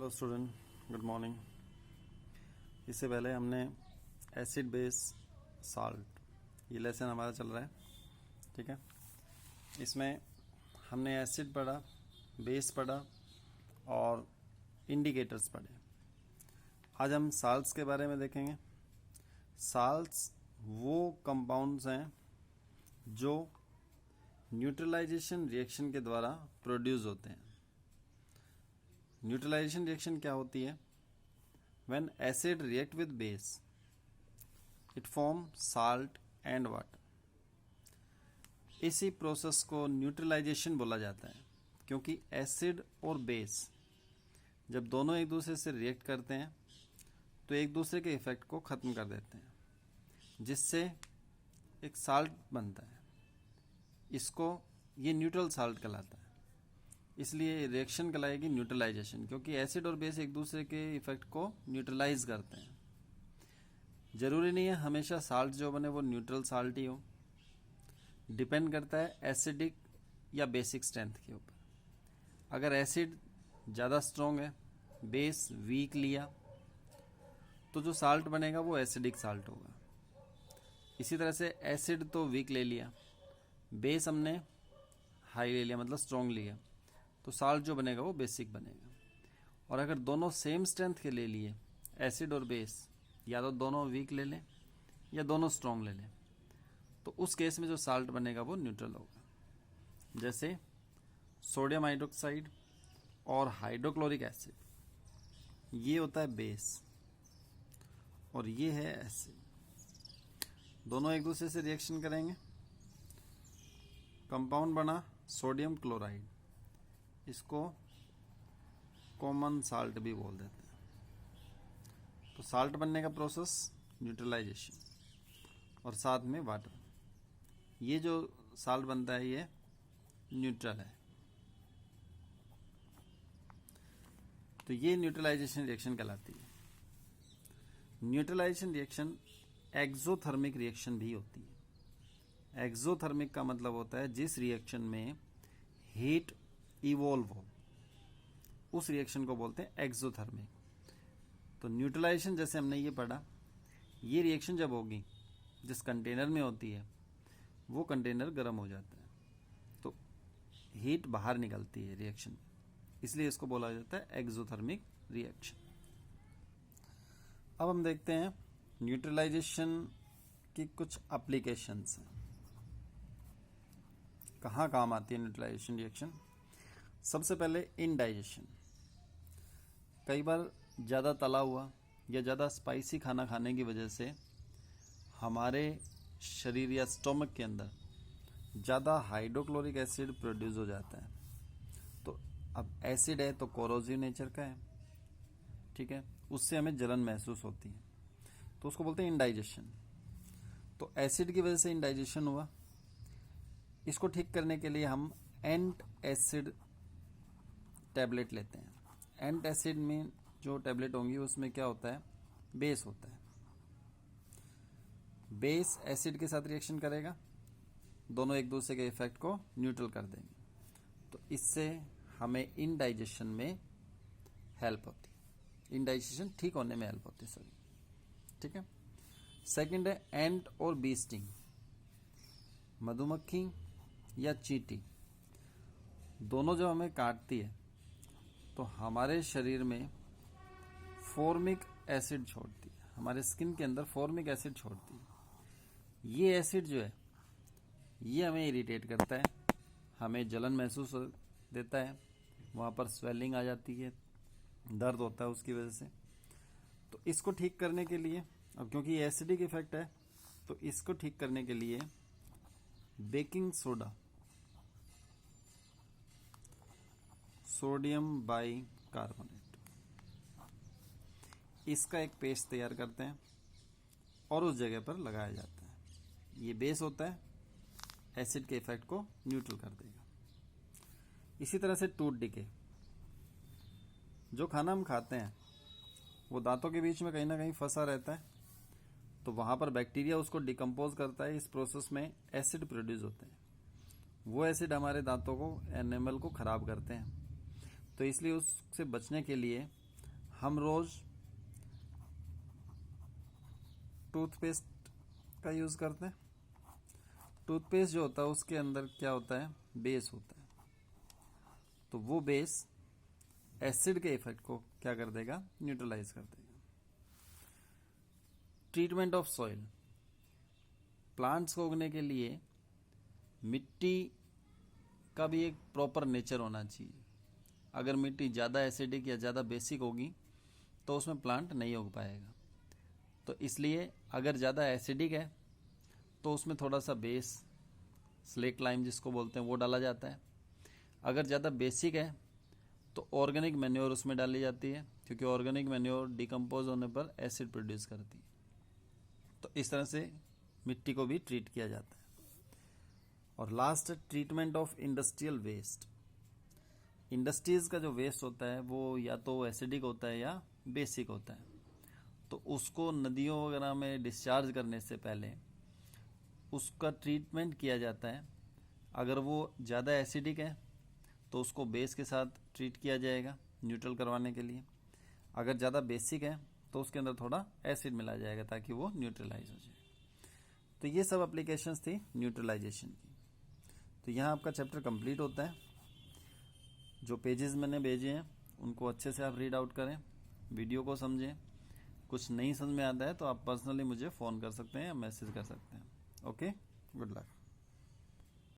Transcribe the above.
Hello student, good morning. इससे पहले हमने एसिड बेस साल्ट ये लेसन हमारा चल रहा है, ठीक है। इसमें हमने एसिड पढ़ा, बेस पढ़ा और इंडिकेटर्स पढ़े। आज हम साल्ट्स के बारे में देखेंगे। साल्ट्स वो कंपाउंड्स हैं जो न्यूट्रलाइजेशन रिएक्शन के द्वारा प्रोड्यूस होते हैं। न्यूट्रलाइजेशन रिएक्शन क्या होती है? When acid react with base it form salt and water. इसी प्रोसेस को न्यूट्रलाइजेशन बोला जाता है, क्योंकि एसिड और बेस जब दोनों एक दूसरे से रिएक्ट करते हैं तो एक दूसरे के इफेक्ट को ख़त्म कर देते हैं, जिससे एक साल्ट बनता है। इसको ये न्यूट्रल साल्ट कहलाता है। इसलिए रिएक्शन कहलाएगी न्यूट्रलाइजेशन, क्योंकि एसिड और बेस एक दूसरे के इफेक्ट को न्यूट्रलाइज करते हैं। जरूरी नहीं है हमेशा साल्ट जो बने वो न्यूट्रल साल्ट ही हो, डिपेंड करता है एसिडिक या बेसिक स्ट्रेंथ के ऊपर। अगर एसिड ज़्यादा स्ट्रॉन्ग है, बेस वीक लिया, तो जो साल्ट बनेगा वो एसिडिक साल्ट होगा। इसी तरह से एसिड तो वीक ले लिया, बेस हमने हाई ले लिया, मतलब स्ट्रॉन्ग लिया, तो साल्ट जो बनेगा वो बेसिक बनेगा। और अगर दोनों सेम स्ट्रेंथ के ले लिए, एसिड और बेस, या तो दोनों वीक ले लें या दोनों स्ट्रॉन्ग ले लें, तो उस केस में जो साल्ट बनेगा वो न्यूट्रल होगा। जैसे सोडियम हाइड्रोक्साइड और हाइड्रोक्लोरिक एसिड, ये होता है बेस और ये है एसिड। दोनों एक दूसरे से रिएक्शन करेंगे, कंपाउंड बना सोडियम क्लोराइड। इसको कॉमन साल्ट भी बोल देते हैं। तो साल्ट बनने का प्रोसेस न्यूट्रलाइजेशन और साथ में वाटर। ये जो साल्ट बनता है ये न्यूट्रल है। तो ये न्यूट्रलाइजेशन रिएक्शन कहलाती है। न्यूट्रलाइजेशन रिएक्शन एक्सोथर्मिक रिएक्शन भी होती है। एक्सोथर्मिक का मतलब होता है जिस रिएक्शन में हीट इवॉल्व हो, उस रिएक्शन को बोलते हैं एक्सोथर्मिक। तो न्यूट्रलाइजेशन जैसे हमने ये पढ़ा, ये रिएक्शन जब होगी जिस कंटेनर में होती है वो कंटेनर गर्म हो जाता है, तो हीट बाहर निकलती है रिएक्शन में, इसलिए इसको बोला जाता है एक्सोथर्मिक रिएक्शन। अब हम देखते हैं न्यूट्रलाइजेशन की कुछ एप्लीकेशंस हैं, कहाँ काम आती है न्यूट्रलाइजेशन रिएक्शन। सबसे पहले इंडाइजेशन। कई बार ज़्यादा तला हुआ या ज़्यादा स्पाइसी खाना खाने की वजह से हमारे शरीर या स्टोमक के अंदर ज़्यादा हाइड्रोक्लोरिक एसिड प्रोड्यूस हो जाता है। तो अब एसिड है तो कोरोसिव नेचर का है, ठीक है, उससे हमें जलन महसूस होती है, तो उसको बोलते हैं इंडाइजेशन। तो एसिड की वजह से इंडाइजेशन हुआ, इसको ठीक करने के लिए हम एंट एसिड टैबलेट लेते हैं। एंट एसिड में जो टैबलेट होंगी उसमें क्या होता है, बेस होता है। बेस एसिड के साथ रिएक्शन करेगा, दोनों एक दूसरे के इफेक्ट को न्यूट्रल कर देंगे, तो इससे हमें इंडाइजेशन में हेल्प होती है, इंडाइजेशन ठीक होने में हेल्प होती है, सॉरी, ठीक है। सेकंड है एंट और बी स्टिंग। मधुमक्खी या चींटी दोनों जब हमें काटती है तो हमारे शरीर में फॉर्मिक एसिड छोड़ती है, हमारे स्किन के अंदर फॉर्मिक एसिड छोड़ती है। ये एसिड जो है ये हमें इरिटेट करता है, हमें जलन महसूस देता है, वहाँ पर स्वेलिंग आ जाती है, दर्द होता है उसकी वजह से। तो इसको ठीक करने के लिए, अब क्योंकि ये एसिडिक इफेक्ट है, तो इसको ठीक करने के लिए बेकिंग सोडा, सोडियम बाइकार्बोनेट, इसका एक पेस्ट तैयार करते हैं और उस जगह पर लगाया जाता है। ये बेस होता है, एसिड के इफेक्ट को न्यूट्रल कर देगा। इसी तरह से टूथ डिके। जो खाना हम खाते हैं वो दांतों के बीच में कहीं ना कहीं फंसा रहता है, तो वहाँ पर बैक्टीरिया उसको डिकम्पोज करता है। इस प्रोसेस में एसिड प्रोड्यूस होते हैं, वो एसिड हमारे दांतों को, एनिमल को खराब करते हैं। तो इसलिए उससे बचने के लिए हम रोज टूथपेस्ट का यूज करते हैं। टूथपेस्ट जो होता है उसके अंदर क्या होता है, बेस होता है। तो वो बेस एसिड के इफेक्ट को क्या कर देगा, न्यूट्रलाइज कर देगा। ट्रीटमेंट ऑफ सॉइल, प्लांट्स को उगने के लिए मिट्टी का भी एक प्रॉपर नेचर होना चाहिए। अगर मिट्टी ज़्यादा एसिडिक या ज़्यादा बेसिक होगी तो उसमें प्लांट नहीं उग पाएगा। तो इसलिए अगर ज़्यादा एसिडिक है तो उसमें थोड़ा सा बेस, स्लेट लाइम जिसको बोलते हैं, वो डाला जाता है। अगर ज़्यादा बेसिक है तो ऑर्गेनिक मैन्योर उसमें डाली जाती है, क्योंकि ऑर्गेनिक मैन्योर डिकम्पोज होने पर एसिड प्रोड्यूस करती है। तो इस तरह से मिट्टी को भी ट्रीट किया जाता है। और last, treatment of industrial waste. Industries का जो वेस्ट होता है वो या तो एसिडिक होता है या बेसिक होता है। तो उसको नदियों वगैरह में डिस्चार्ज करने से पहले उसका ट्रीटमेंट किया जाता है। अगर वो ज़्यादा एसिडिक है तो उसको बेस के साथ ट्रीट किया जाएगा न्यूट्रल करवाने के लिए। अगर ज़्यादा बेसिक है तो उसके अंदर थोड़ा एसिड मिला जाएगा ताकि वो न्यूट्रलाइज हो जाए। तो ये सब एप्लीकेशंस थी न्यूट्रलाइजेशन की। तो यहाँ आपका चैप्टर कंप्लीट होता है। जो पेजेस मैंने भेजे हैं उनको अच्छे से आप रीड आउट करें, वीडियो को समझें। कुछ नहीं समझ में आता है तो आप पर्सनली मुझे फ़ोन कर सकते हैं या मैसेज कर सकते हैं। Okay, good luck.